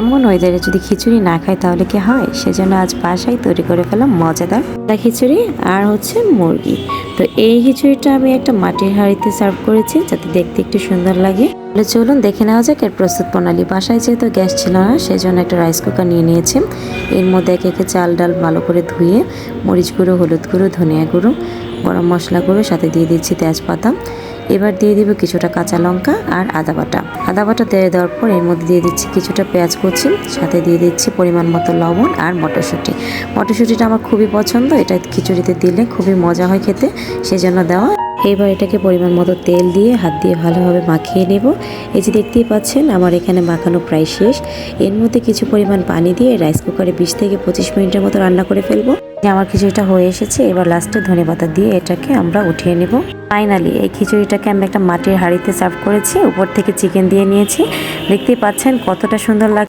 এমন ওয়েদারে যদি খিচুড়ি না খাই তাহলে কি হয়, সেজন্য আজ বাসায় তৈরি করে ফেলাম মজাদার খিচুড়ি আর হচ্ছে মুরগি। তো এই খিচুড়িটা আমি একটা মাটির হাঁড়িতে সার্ভ করেছি যাতে দেখতে একটু সুন্দর লাগে। তাহলে চলুন দেখে নেওয়া যাক এর প্রস্তুত প্রণালী। বাসায় যেহেতু গ্যাস ছিল না সেজন্য একটা রাইস কুকার নিয়ে নিয়েছি। এর মধ্যে একে একে চাল ডাল ভালো করে ধুয়ে মরিচ গুঁড়ো, হলুদ গুঁড়ো, ধনিয়া গুঁড়ো, গরম মশলা গুঁড়ো, সাথে দিয়ে দিচ্ছি তেজপাতা। এবার দিয়ে দিব কিছুটা কাঁচা লঙ্কা আর আদা বাটা। আদা বাটা দিয়ে দেওয়ার পর এর মধ্যে দিয়ে দিচ্ছি কিছুটা পেঁয়াজ কুচি, সাথে দিয়ে দিচ্ছি পরিমাণ মতো লবণ আর মটরশুঁটি। মটরশুঁটিটা আমার খুবই পছন্দ, এটা খিচুড়িতে দিলে খুবই মজা হয় খেতে, সেজন্য দেওয়া। এবার এটাকে পরিমাণ মতো তেল দিয়ে হাত দিয়ে ভালোভাবে মাখিয়ে নেব। এই যে দেখতেই পাচ্ছেন আমার এখানে মাখানো প্রায় শেষ। এর মধ্যে কিছু পরিমাণ পানি দিয়ে রাইস কুকারে 20 থেকে 25 মিনিটের মতো রান্না করে ফেলবো। আমার খিচুড়িটা হয়ে এসেছে, এবার লাস্টে ধনেপাতা দিয়ে এটাকে আমরা উঠিয়ে নেব। ফাইনালি এই খিচুড়িটাকে আমি একটা মাটির হাঁড়িতে সার্ভ করেছি, উপর থেকে চিকেন দিয়ে নিয়েছি। দেখতেই পাচ্ছেন কতটা সুন্দর লাগে।